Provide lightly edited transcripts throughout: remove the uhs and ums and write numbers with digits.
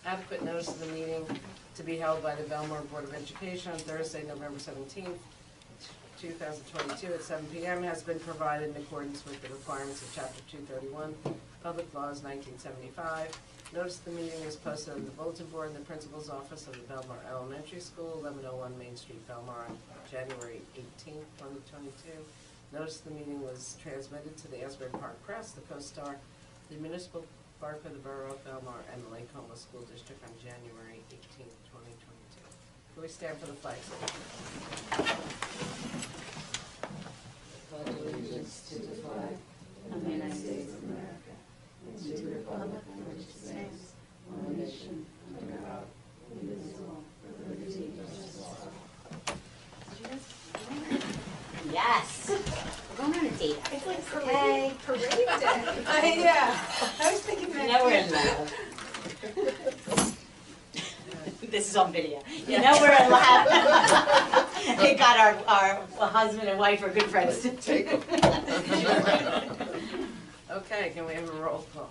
Adequate notice of the meeting to be held by the Belmar Board of Education on Thursday, November 17th, 2022 at 7 p.m. has been provided in accordance with the requirements of Chapter 231, Public Laws 1975. Notice of the meeting is posted on the bulletin board in the principal's office of the Belmar Elementary School, 1101 Main Street, Belmar, on January 18th, 2022. Notice of the meeting was transmitted to the Asbury Park Press, the Co-Star, the Municipal Clerk of the Borough of Belmar, and the Lake Como School District on January 18th, 2022. Can we stand for the flag salute? Pledge allegiance to the flag of the United States of America and to the republic for which it stands, one nation, under God, indivisible, with liberty and justice for all. Yes. We're going on a date. It's like Okay. parade day. Yeah. I was thinking that. You know we're in love. This is on video. You know we're in love. We got our husband and wife are good friends. Take them. Okay, can we have a roll call?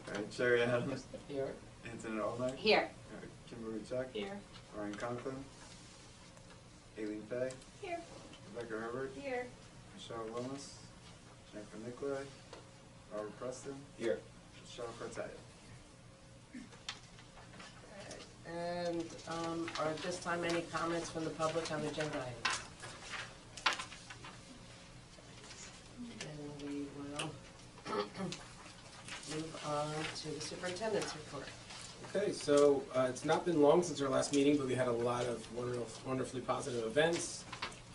Okay, Sherry Adams, Here. Anthony Olney, Here. Kimberly Check, Here. Ryan Conklin, Aileen Fay, Here. Rebecca Herbert, Here. Michelle Willis, Jennifer Nicolay, Robert Preston, Here. Michelle Cortaya. And are at this time any comments from the public on the agenda items? And we will move on to the superintendent's report. Okay, so it's not been long since our last meeting, but we had a lot of wonderfully positive events.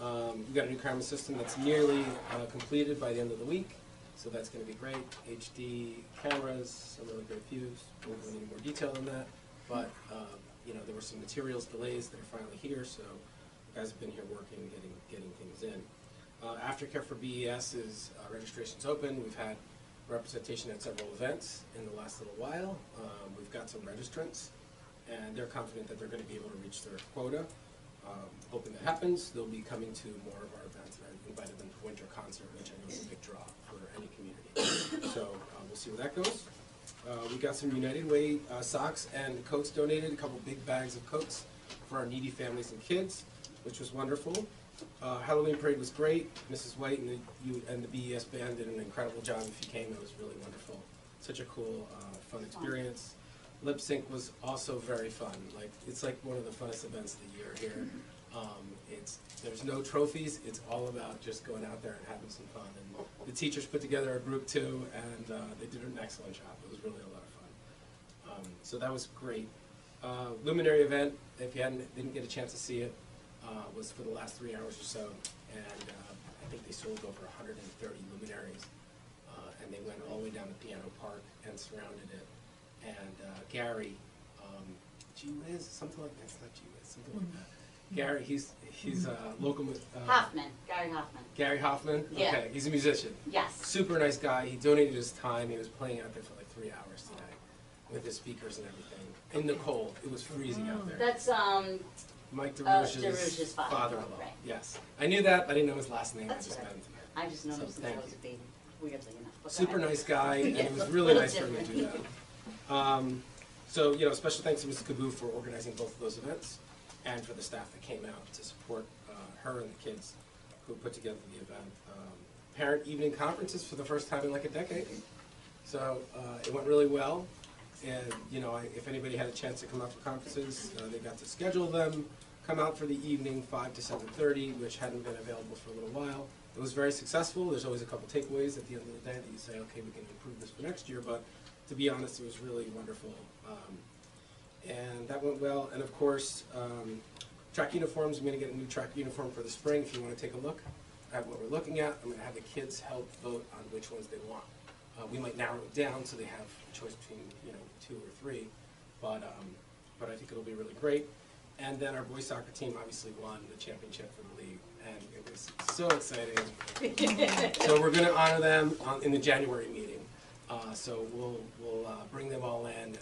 We've got a new camera system that's nearly completed by the end of the week, so that's going to be great. HD cameras, some really great views. Won't go into any more detail on that, but you know, there were some materials delays that are finally here, so you guys have been here working, getting things in. Aftercare for BES's registration's open. We've had representation at several events in the last little while. We've got some registrants, and they're confident that they're going to be able to reach their quota. Hoping that happens. They'll be coming to more of our events, and I invited them to Winter Concert, which I know is a big draw for any community. So we'll see where that goes. We got some United Way socks and coats donated, a couple big bags of coats for our needy families and kids, which was wonderful. Halloween parade was great. Mrs. White and the BES band did an incredible job. If you came, it was really wonderful. Such a cool, fun experience. Lip sync was also very fun. It's like one of the funnest events of the year here. There's no trophies. It's all about just going out there and having some fun. And the teachers put together a group too, and they did an excellent job. It was really a lot of fun. So that was great. Luminary event, if you didn't get a chance to see it, was for the last 3 hours or so, and I think they sold over 130 luminaries, and they went all the way down to Piano Park and surrounded it. And Gary, G-Wiz, something like that. It's not G-Wiz, something like that. Gary, he's local. Hoffman. Gary Hoffman. Gary Hoffman. Yeah. Okay, he's a musician. Yes. Super nice guy. He donated his time. He was playing out there for like 3 hours today, with his speakers and everything. In the cold, it was freezing out there. That's Mike DeRouge's DeRouge's father-in-law, father-in-law. right. Yes, I knew that. I didn't know his last name. That's I just right. met him today. I just noticed So, since I thank was you. a baby, weirdly enough. But go Super ahead. nice guy, and Yeah, it was a really little nice for him to do different. that. So, you know, special thanks to Mrs. Kaboo for organizing both of those events, and for the staff that came out to support her and the kids who put together the event. Parent evening conferences for the first time in like a decade. So it went really well, and you know, if anybody had a chance to come out for conferences, they got to schedule them, come out for the evening 5 to 7:30, which hadn't been available for a little while. It was very successful. There's always a couple takeaways at the end of the day that you say, okay, we can improve this for next year, but to be honest, it was really wonderful. And that went well, and of course, track uniforms. I'm going to get a new track uniform for the spring. If you want to take a look at what we're looking at, I'm going to have the kids help vote on which ones they want. We might narrow it down so they have a choice between 2 or 3, but I think it'll be really great. And then our boys soccer team obviously won the championship for the league, and it was so exciting. So we're going to honor them in the January meeting. So we'll bring them all in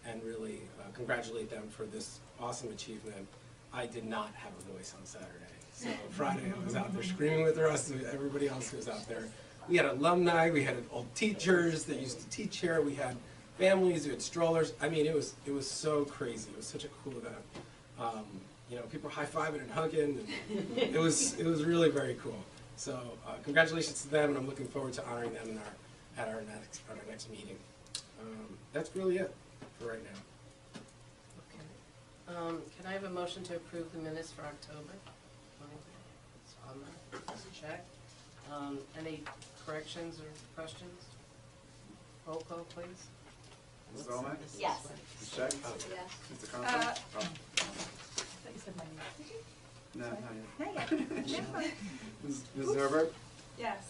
and really congratulate them for this awesome achievement. I did not have a voice on Saturday. So Friday I was out there screaming with the rest of everybody else who was out there. We had alumni, we had old teachers that used to teach here, we had families, we had strollers. I mean, it was so crazy. It was such a cool event. You know, people were high-fiving and hugging, and it was really very cool. So congratulations to them, and I'm looking forward to honoring them at our next meeting. That's really it for right now. Okay. Can I have a motion to approve the minutes for October? It's on there, just a check. Any corrections or questions? Roll call, please. Mrs. Olmec? Yes. Ms. Check? Yes. Mr. Conklin? I Oh, thought you said my name. Did you? no, not Not yet. yet. Never mind. Ms. Herbert? Yes.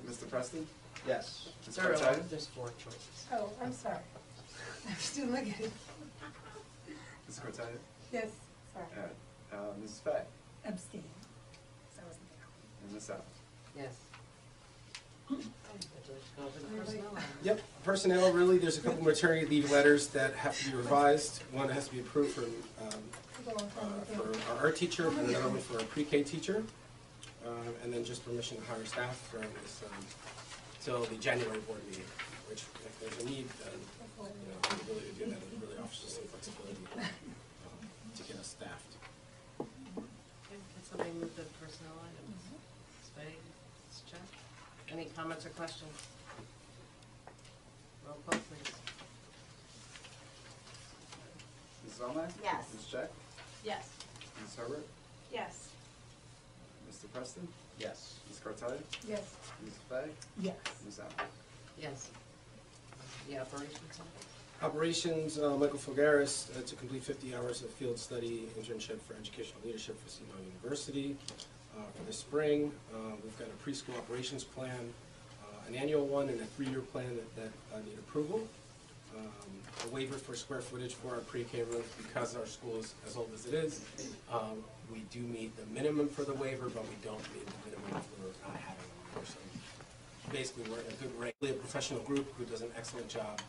Mr. Preston? Yes. Ms. There are- Cartaya? There's 4 choices. Oh, I'm sorry. I'm still looking. Ms. Cartaya? Yes, sorry. Mrs. Fay? Abstain. So I wasn't there. And Ms. Adams? Yes. Go over the personnel items. Yep, personnel, really, there's a couple maternity leave letters that have to be revised. One has to be approved for our art teacher, and another one for our pre-K teacher. And then just permission to hire staff during this, till the January board meeting, which if there's a need, then, you know, the ability to do that, it really offers us some flexibility to get us staffed. Okay, can somebody move the personnel items? Spade, check. Any comments or questions? Roll call, please. Mrs. Olmec? Yes. Ms. Check? Yes. Ms. Herbert? Yes. Mr. Preston? Yes. Ms. Cartaya? Yes. Ms. Fay? Yes. Ms. Adams? Yes. The operations center? Operations, Michael Fulgaris, to complete 50 hours of field study internship for educational leadership for Seton University for the spring. We've got a preschool operations plan, an annual one and a 3-year plan that need approval. A waiver for square footage for our pre-K rooms because our school is as old as it is. We do meet the minimum for the waiver, but we don't meet the minimum for not having a waiver. So basically, we're in a good rate. A professional group who does an excellent job,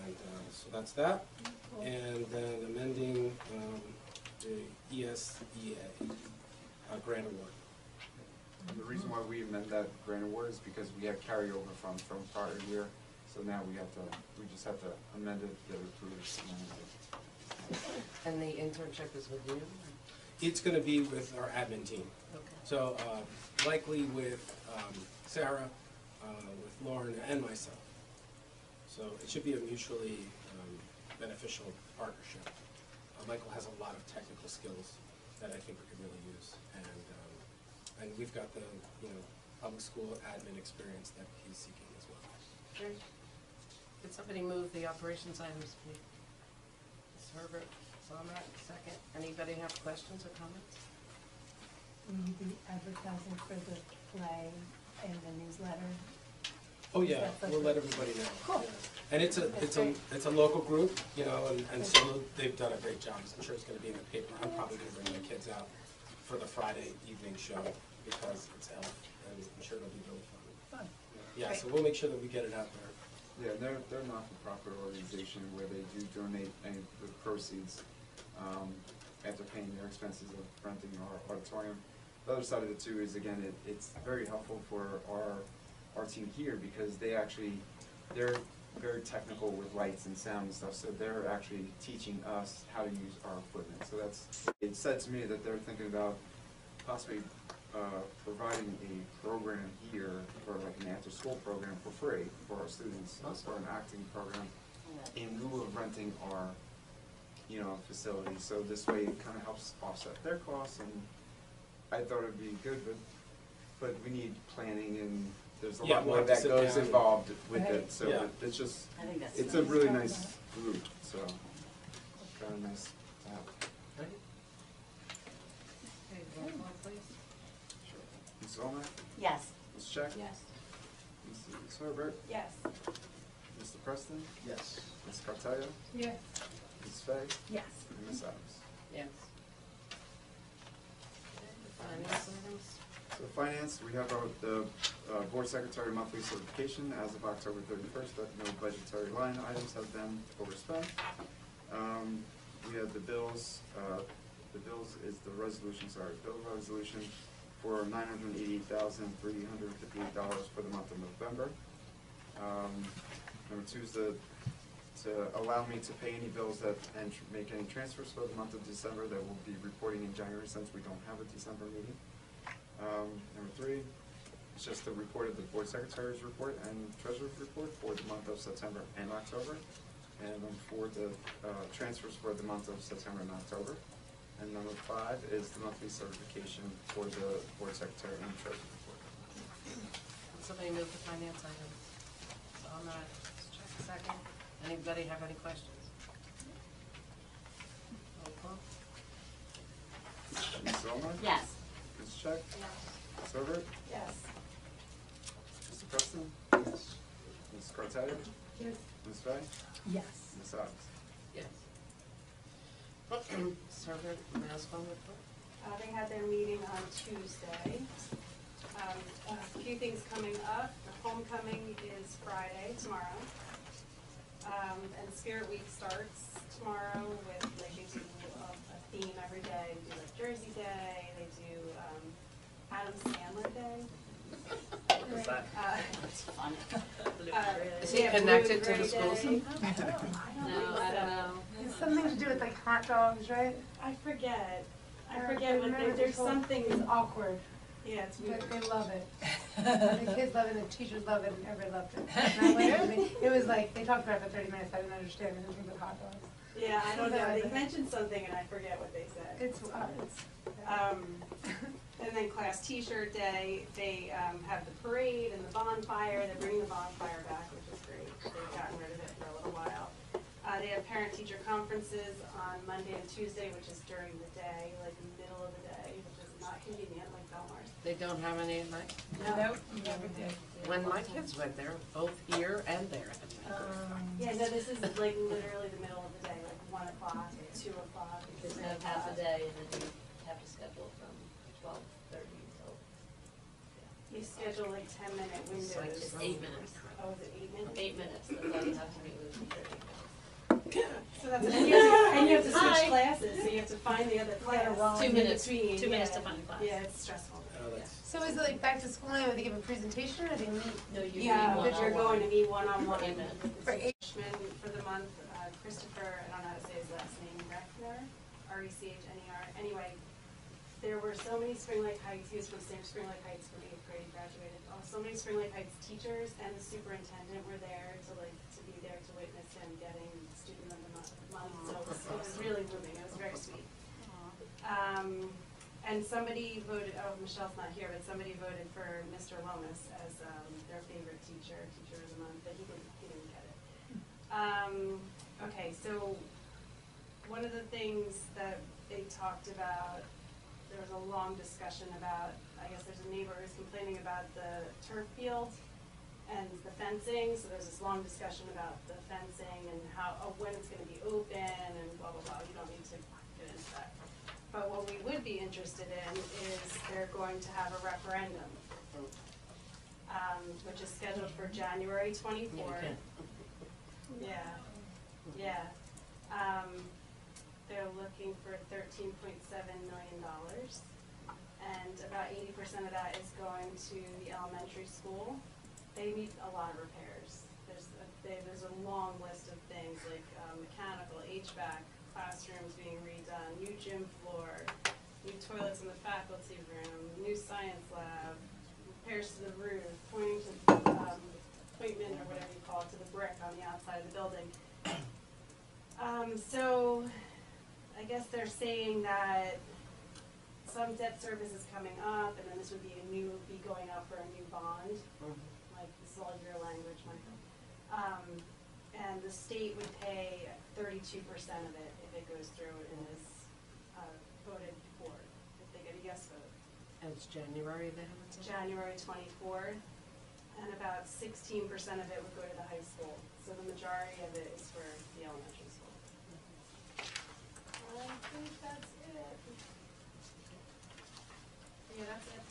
and so that's that. And then amending the ESEA grant award. And the reason why we amend that grant award is because we had carryover from prior year, so now we just have to amend it, get it approved. And the internship is with you? It's going to be with our admin team. Okay. So likely with Sarah, with Lauren, and myself. So it should be a mutually beneficial partnership. Michael has a lot of technical skills that I think we could really use, and we've got the public school admin experience that he's seeking as well. Great. Could somebody move the operations items, please? Ms. Herbert, Belmar, second. Anybody have questions or comments? Will you be advertising for the play in the newsletter? Oh yeah, Is that we'll let everybody know. Cool. Yeah. And it's a local group, and so they've done a great job. I'm sure it's going to be in the paper. I'm probably going to bring my kids out for the Friday evening show because it's Elf, and I'm sure it'll be really fun. Fun. Yeah, Great. so we'll make sure that we get it out there. Yeah, they're not-for-profit organization where they do donate any of the proceeds after paying their expenses of renting our auditorium. The other side of it too is, again, it's very helpful for our team here because they're very technical with lights and sound and stuff, so they're actually teaching us how to use our equipment. So it said to me that they're thinking about possibly providing a program here for like an after-school program for free for our students, for an acting program in lieu of renting our, facility. So this way it kind of helps offset their costs, and I thought it'd be good, but we need planning, and there's a Yeah, lot we'll more have to that sit goes down. involved with Right. it. So Yeah. it's just, I think that's it's nice. a really nice group, so kind of nice to have. Ready? Okay, roll call, please. Mrs. Olmec? Yes. Ms. Check? Yes. Mrs. Herbert? Yes. Mr. Preston? Yes. Ms. Cartaya? Yes. Ms. Fay? Yes. And Ms. Adams? Yes. Finance items? So finance, we have the board secretary monthly certification as of October 31st, but no budgetary line items have been overspent. We have the bills is the bill resolution for $988,358 for the month of November. Number two is to allow me to pay any bills that, and make any transfers for the month of December that we'll be reporting in January since we don't have a December meeting. Number three, it's just a report of the board secretary's report and treasurer's report for the month of September and October. And number four, the transfers for the month of September and October. And number five is the monthly certification for the board secretary and treasurer report. Somebody move the finance items. So on that, let's check a second. Anybody have any questions? Roll call. Ms. Belmar? Yes. Ms. Check? Ms. Herbert? Yes. Mr. Preston? Yes. Ms. Cartaya? Yes. Ms. Fay? Yes. Ms. Adams? Yes. Server, mass phone report? They had their meeting on Tuesday. A few things coming up. The homecoming is Friday, tomorrow. And Spirit Week starts tomorrow with, like, they do a theme every day. They do like Jersey Day, they do Adam Sandler Day. What's that? It's fun. Is he yeah, connected to Blueberry the school Day. somehow? I don't know. It's something to do with like hot dogs, right? I forget what they, there's something, It's awkward, yeah, it's but weird. they love it. The kids love it, the teachers love it, and everybody loved it. And I went, and it was like, they talked about it for 30 minutes, I didn't understand anything but hot dogs. Yeah, I don't know, they mentioned something and I forget what they said. It's, And then class t-shirt day, they have the parade and the bonfire, they're bringing the bonfire back, which is great. They've gotten rid of it for a little while. They have parent-teacher conferences on Monday and Tuesday, which is during the day, like in the middle of the day, which is not convenient, like Belmar. They don't have any at night? nope, never did. When my kids went there, both here and there. Yeah, no, this is like literally the middle of the day, like 1 o'clock, 2 o'clock. Because they have half a day and then you have to schedule from 12:30 until. You schedule like 10-minute windows. It's like It's 8 minutes. Oh, is it 8 minutes? 8 minutes, that's all you have to meet with 30. So that's, and you have to switch Hi. classes, so you have to find the other class. 2 in minutes, between, 2 minutes yeah. to find a class. Yeah, it's stressful. Oh, that's, So is it like back to school now, they give a presentation, or they meet? No, you Yeah, meet but you're going to meet one-on-one Amen. with For the eight- freshman for the month, Christopher, I don't know how to say his last name, Rechner, R-E-C-H-N-E-R. Anyway, there were so many Spring Lake Heights, he was from Spring Lake Heights from 8th grade, graduated. So many Spring Lake Heights teachers and the superintendent were there to be there to witness him getting student of the month. So it was really moving, it was very sweet. And somebody voted, oh, Michelle's not here, but somebody voted for Mr. Lomas as their favorite teacher of the month, but he didn't get it. Okay, so one of the things that they talked about, there was a long discussion about, I guess there's a neighbor who's complaining about the turf field and the fencing, so there's this long discussion about the fencing and how, when it's gonna be open and blah, blah, blah, you don't need to get into that. But what we would be interested in is they're going to have a referendum, which is scheduled for January 24th. Yeah, yeah. They're looking for $13.7 million, and about 80% of that is going to the elementary school. They need a lot of repairs. There's a long list of things like mechanical, HVAC, classrooms being redone, new gym floor, new toilets in the faculty room, new science lab, repairs to the roof, pointing to appointment or whatever you call it, to the brick on the outside of the building. So I guess they're saying that some debt service is coming up, and then this would be going out for a new bond. Like, this is all your language, Michael. And the state would pay 32% of it if it goes through and is voted for, if they get a yes vote. And it's January they have it? January 24th, and about 16% of it would go to the high school. So the majority of it is for the elementary school. I think that's it. Yeah, that's it.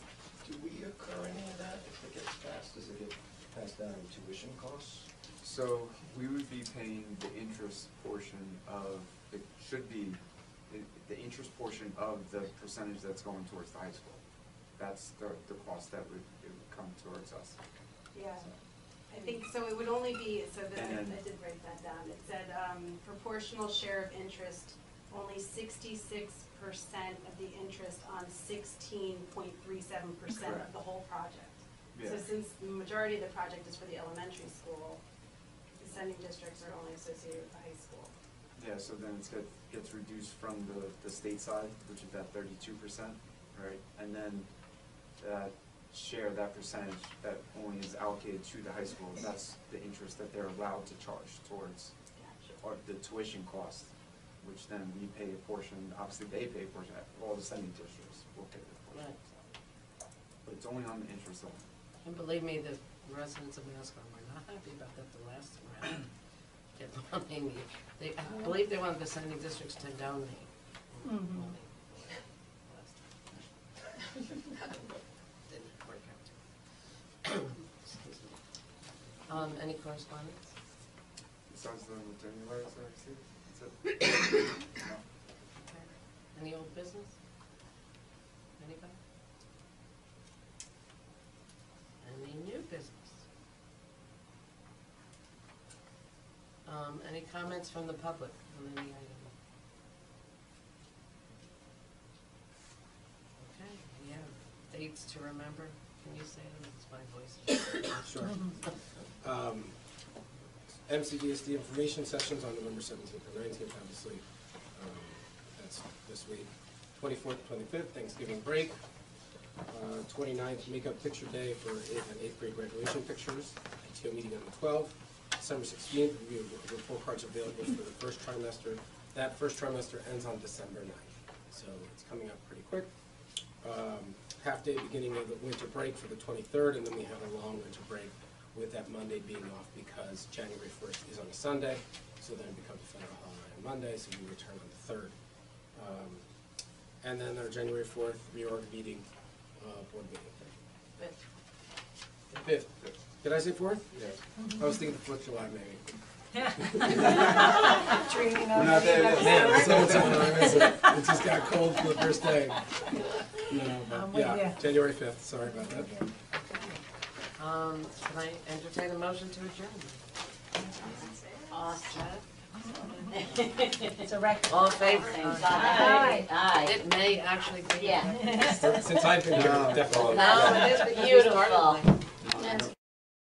Do we incur any of that if it gets passed? Does it get passed down in tuition costs? So we would be paying the interest portion of, it should be, the interest portion of the percentage that's going towards the high school. That's the cost that it would come towards us. Yeah. I think, so it would only be, so that, I And then- did write that down, it said, proportional share of interest, only 66% of the interest on 16.37% of the whole project. So Yeah. since the majority of the project is for the elementary school, the sending districts are only associated with the high school. Yeah, so then gets reduced from the state side, which is that 32%, right? And then that share, that percentage that only is allocated to the high school, that's the interest that they're allowed to charge towards or the tuition cost, which then we pay a portion, obviously they pay a portion, all the sending districts will pay the portion. Right. But it's only on the interest only. And believe me, the residents of Mascot were not happy about that the last round. I believe they wanted the sending districts to donate money. Last time. Didn't work out. Excuse me. Any correspondence? Besides the maternity letters that I received, that's it. No. Okay. Any old business? Anybody? Any new business? Any comments from the public on any item? Okay, we have dates to remember. Can you say them? It's my voice. Sure. MCDSD information sessions on November 17th and 19th, obviously. That's this week. 24th, 25th, Thanksgiving break. 29th, Makeup Picture Day for 8th and 8th grade graduation pictures. PTO meeting on the 12th. December 16th, report cards available for the first trimester. That first trimester ends on December 9th, so it's coming up pretty quick. Half day beginning of the winter break for the 23rd, and then we have a long winter break with that Monday being off because January 1st is on a Sunday, so then it becomes a federal holiday on Monday, so we return on the 3rd. And then our January 4th reorg meeting, board meeting. 5th. Did I say 4th? Yes. I was thinking the 4th of July maybe. Dreaming We're of not there being yet, man, so it just got cold for the first day. You know, but I'm with yeah, you. January 5th, sorry about that. Can I entertain a motion to adjourn? Awesome. It's a record. All in favor? Aye. Aye. It may actually be. Yeah. Since I've been here, definitely. No, it is because we started Beautiful. late.